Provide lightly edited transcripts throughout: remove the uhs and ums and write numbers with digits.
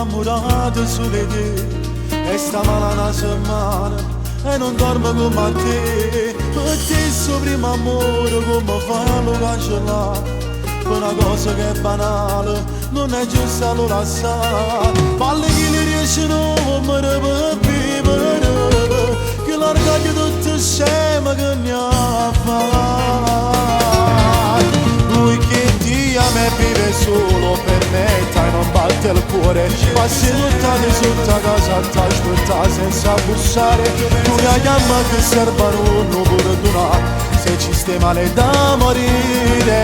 innamorato solo di te. E sta male una setmana e non dormo come te. Per te sto primo amore come farlo cancellare. Per una cosa che è banale non è giusto allora sa. Palle che li riescono per vivere, che l'orgoglio tutto scema che ne ha fatto. Lui che ti ama e vive solo per me, dai non batte il cuore. Passi tutta di sotto a casa a t'aspettare senza bussare. Tu la chiama che servono un perdonare, se ci stai male da morire.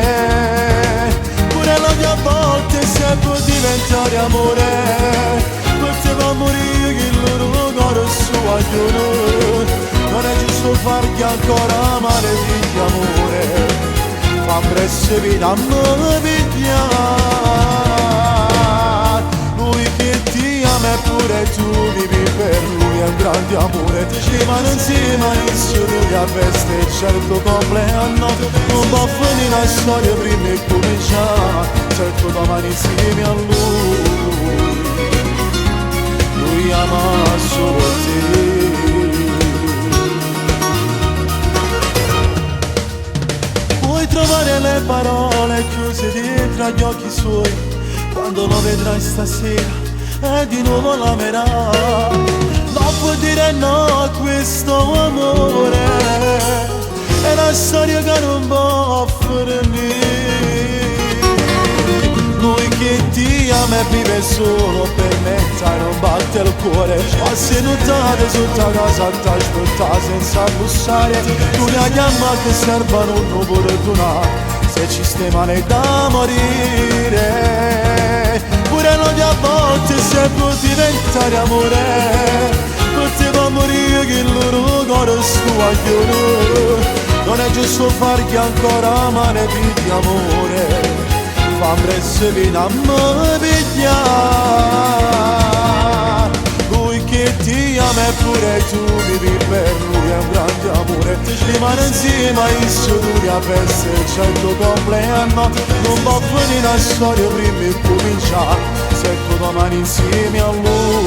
Pure la mia volte se può diventare amore, per te va a morire che il loro cuore è suo. Non è giusto fargli ancora amare di amore, fa presso vita a me pigliare. Lui che ti ama e pure tu vivi per lui, è un grande amore. Rimane insieme insieme a festeggiare il tuo compleanno. Non può finire la storia prima di cominciare, certo domani insieme a lui. Lui ama solo te. Puoi trovare le parole chiuse dietro agli occhi suoi, quando lo vedrai stasera e di nuovo l'amerai. Non puoi dire no a questo amore, è una storia che non può finire. Lui che ti ama e vive solo per me, dai non batte il cuore. Passi nottate sotto a casa a t'aspettare senza bussare. Tu la chiama che servono un perdonare, se ci stai male da morire. Pure noi a volte se può diventare amore, per te va a morire che il loro cuore è suo. Non è giusto fargli ancora amare di amore, fa presso vita a me pigliare. Lui che ti ama e pure tu vivi per lui, è un grande amore. Rimane insieme a duri a festeggiare il tuo compleanno. Non può finire la storia prima di cominciare, se tu domani insieme a lui.